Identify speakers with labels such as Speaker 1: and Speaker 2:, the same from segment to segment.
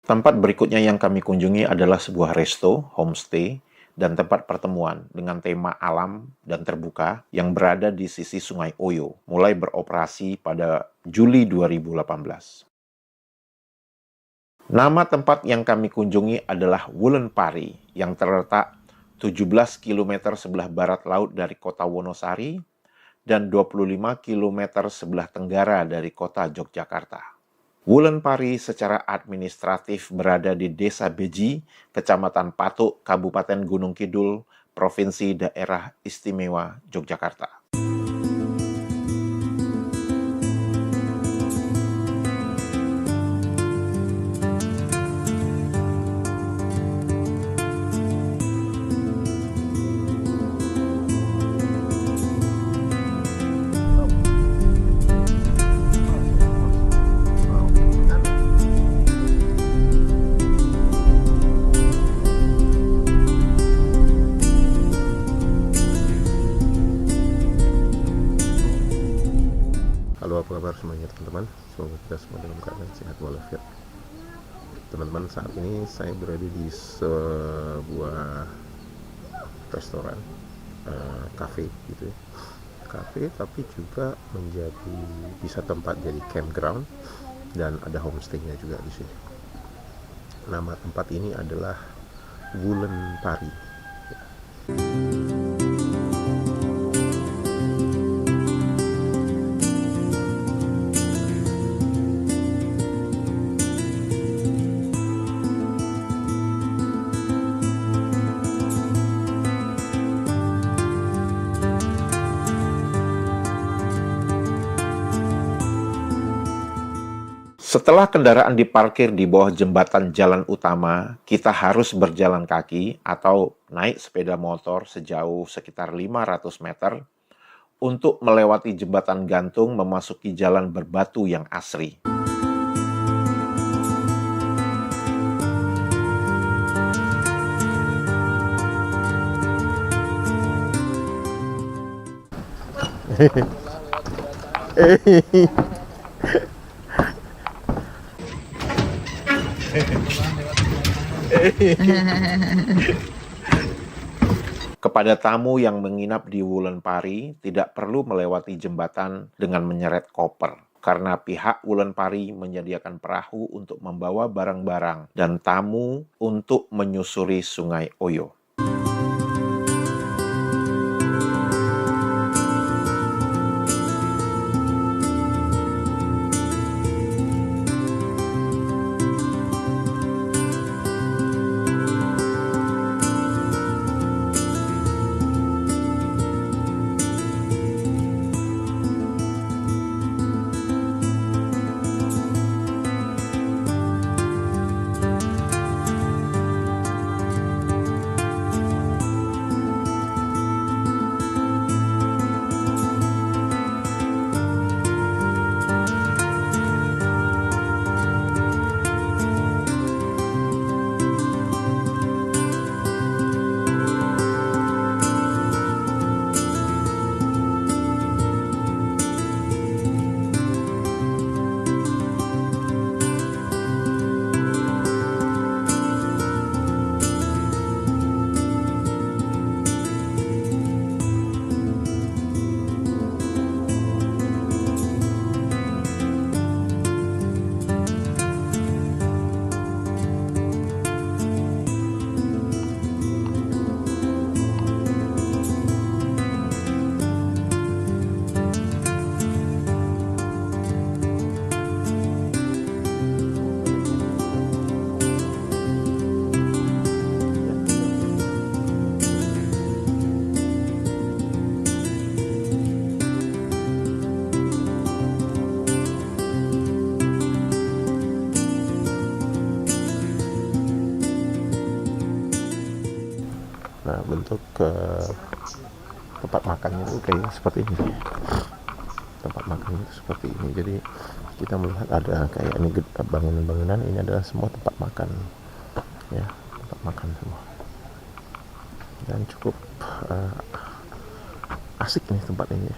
Speaker 1: Tempat berikutnya yang kami kunjungi adalah sebuah resto, homestay, dan tempat pertemuan dengan tema alam dan terbuka yang berada di sisi Sungai Oyo, mulai beroperasi pada Juli 2018. Nama tempat yang kami kunjungi adalah Wulan Pari yang terletak 17 km sebelah barat laut dari kota Wonosari dan 25 km sebelah tenggara dari kota Yogyakarta. Wulan Pari secara administratif berada di Desa Beji, Kecamatan Patuk, Kabupaten Gunung Kidul, Provinsi Daerah Istimewa Yogyakarta.
Speaker 2: Halo, apa kabar semuanya teman-teman? Semoga kita semua dalam keadaan sehat walafiat. Teman-teman, saat ini saya berada di sebuah restoran, cafe gitu ya. Cafe tapi juga menjadi bisa tempat jadi campground dan ada homestay-nya juga di sini. Nama tempat ini adalah Wulan Pari.
Speaker 1: Setelah kendaraan diparkir di bawah jembatan jalan utama, kita harus berjalan kaki atau naik sepeda motor sejauh sekitar 500 meter untuk melewati jembatan gantung memasuki jalan berbatu yang asri. Kepada tamu yang menginap di Wulan Pari, tidak perlu melewati jembatan dengan menyeret koper, karena pihak Wulan Pari menyediakan perahu untuk membawa barang-barang dan tamu untuk menyusuri Sungai Oyo.
Speaker 2: Nah, bentuk tempat makannya itu kayak seperti ini. Tempat makannya itu seperti ini. Jadi kita melihat ada kayak ini bangunan-bangunan, ini adalah semua tempat makan, ya, tempat makan semua. Dan cukup asik nih tempat ini.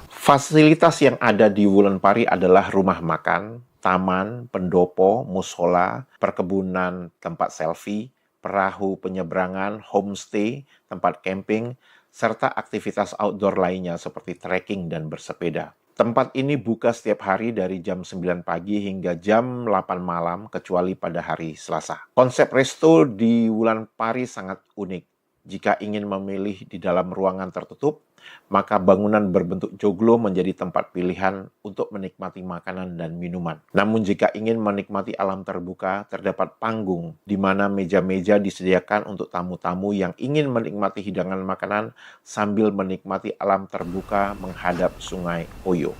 Speaker 1: Fasilitas yang ada di Wulan Pari adalah rumah makan, taman, pendopo, musola, perkebunan, tempat selfie, perahu penyeberangan, homestay, tempat camping, serta aktivitas outdoor lainnya seperti trekking dan bersepeda. Tempat ini buka setiap hari dari jam 9 pagi hingga jam 8 malam kecuali pada hari Selasa. Konsep resto di Wulan Pari sangat unik. Jika ingin memilih di dalam ruangan tertutup, maka bangunan berbentuk joglo menjadi tempat pilihan untuk menikmati makanan dan minuman. Namun jika ingin menikmati alam terbuka, terdapat panggung di mana meja-meja disediakan untuk tamu-tamu yang ingin menikmati hidangan makanan sambil menikmati alam terbuka menghadap Sungai Oyo.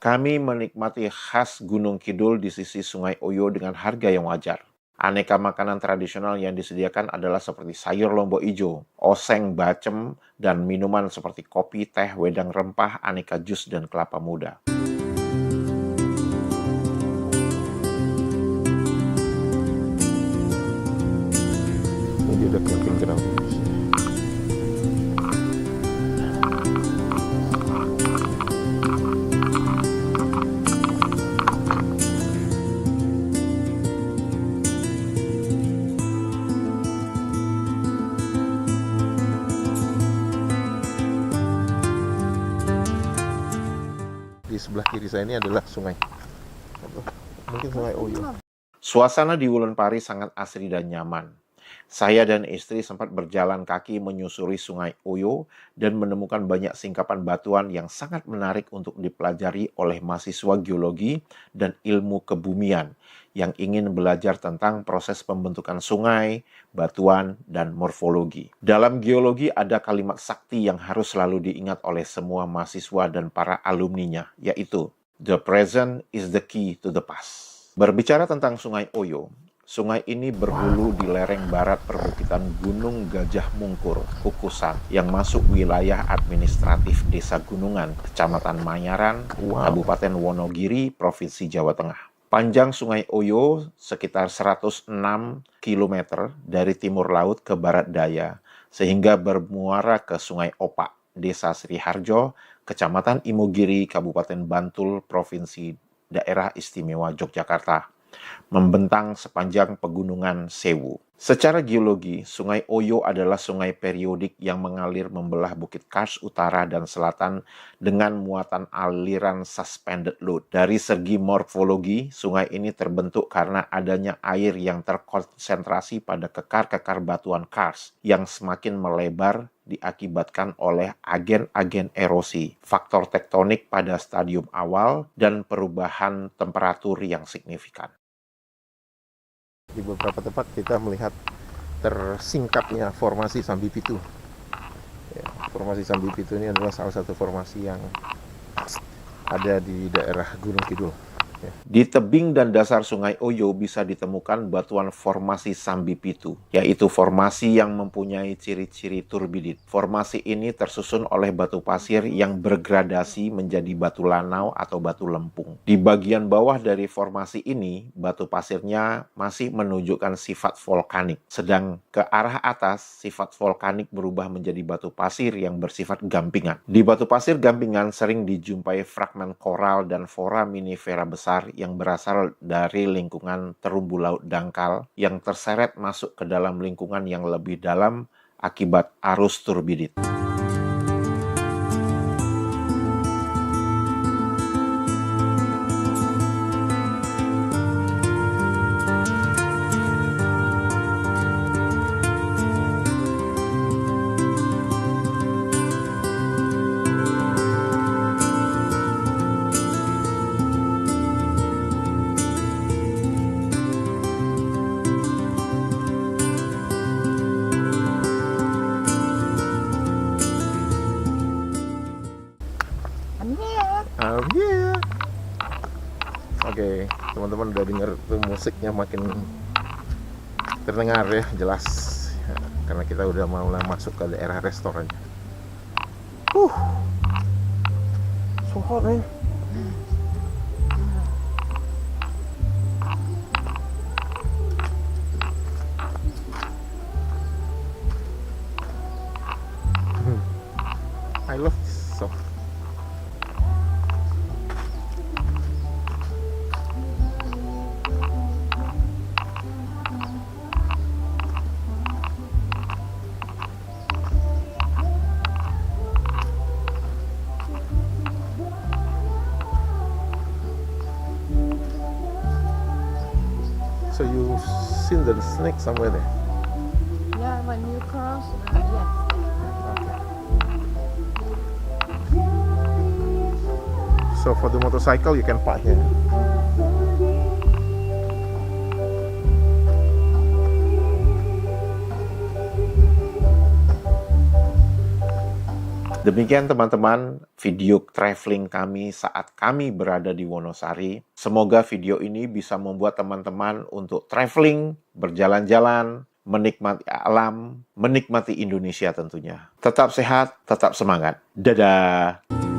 Speaker 1: Kami menikmati khas Gunung Kidul di sisi Sungai Oyo dengan harga yang wajar. Aneka makanan tradisional yang disediakan adalah seperti sayur lombok ijo, oseng bacem, dan minuman seperti kopi, teh, wedang rempah, aneka jus, dan kelapa muda.
Speaker 2: Ini udah camping ground. Di sebelah kiri saya ini adalah sungai. Mungkin Sungai Oyo.
Speaker 1: Suasana di Wulan Pari sangat asri dan nyaman. Saya dan istri sempat berjalan kaki menyusuri Sungai Oyo dan menemukan banyak singkapan batuan yang sangat menarik untuk dipelajari oleh mahasiswa geologi dan ilmu kebumian yang ingin belajar tentang proses pembentukan sungai, batuan, dan morfologi. Dalam geologi ada kalimat sakti yang harus selalu diingat oleh semua mahasiswa dan para alumninya, yaitu "The present is the key to the past." Berbicara tentang Sungai Oyo, sungai ini berhulu di lereng barat perbukitan Gunung Gajah Mungkur, Kukusan, yang masuk wilayah administratif Desa Gunungan, Kecamatan Mayaran, Kabupaten Wonogiri, Provinsi Jawa Tengah. Panjang Sungai Oyo sekitar 106 km dari timur laut ke barat daya, sehingga bermuara ke Sungai Opak, Desa Sriharjo, Kecamatan Imogiri, Kabupaten Bantul, Provinsi Daerah Istimewa Yogyakarta, membentang sepanjang pegunungan Sewu. Secara geologi, Sungai Oyo adalah sungai periodik yang mengalir membelah Bukit Kars Utara dan Selatan dengan muatan aliran suspended load. Dari segi morfologi, sungai ini terbentuk karena adanya air yang terkonsentrasi pada kekar-kekar batuan kars yang semakin melebar diakibatkan oleh agen-agen erosi, faktor tektonik pada stadium awal, dan perubahan temperatur yang signifikan.
Speaker 2: Di beberapa tempat kita melihat tersingkapnya formasi Sambipitu. Ya, formasi Sambipitu ini adalah salah satu formasi yang ada di daerah Gunung Kidul. Ya.
Speaker 1: Di tebing dan dasar Sungai Oyo bisa ditemukan batuan formasi Sambipitu, yaitu formasi yang mempunyai ciri-ciri turbidit. Formasi ini tersusun oleh batu pasir yang bergradasi menjadi batu lanau atau batu lempung. Di bagian bawah dari formasi ini, batu pasirnya masih menunjukkan sifat vulkanik, sedang ke arah atas, sifat vulkanik berubah menjadi batu pasir yang bersifat gampingan. Di batu pasir gampingan sering dijumpai fragmen koral dan foraminifera besar yang berasal dari lingkungan terumbu laut dangkal yang terseret masuk ke dalam lingkungan yang lebih dalam akibat arus turbidit.
Speaker 2: Yeah. Oke, teman-teman udah dengar tuh musiknya makin terdengar ya, jelas ya, karena kita udah mau masuk ke daerah restorannya. So hot, man. I love this so. So you've seen the snake somewhere there?
Speaker 3: Yeah, when you cross, yes.
Speaker 2: So for the motorcycle, you can park here.
Speaker 1: Demikian teman-teman video traveling kami saat kami berada di Wonosari. Semoga video ini bisa membuat teman-teman untuk traveling, berjalan-jalan, menikmati alam, menikmati Indonesia tentunya. Tetap sehat, tetap semangat. Dadah!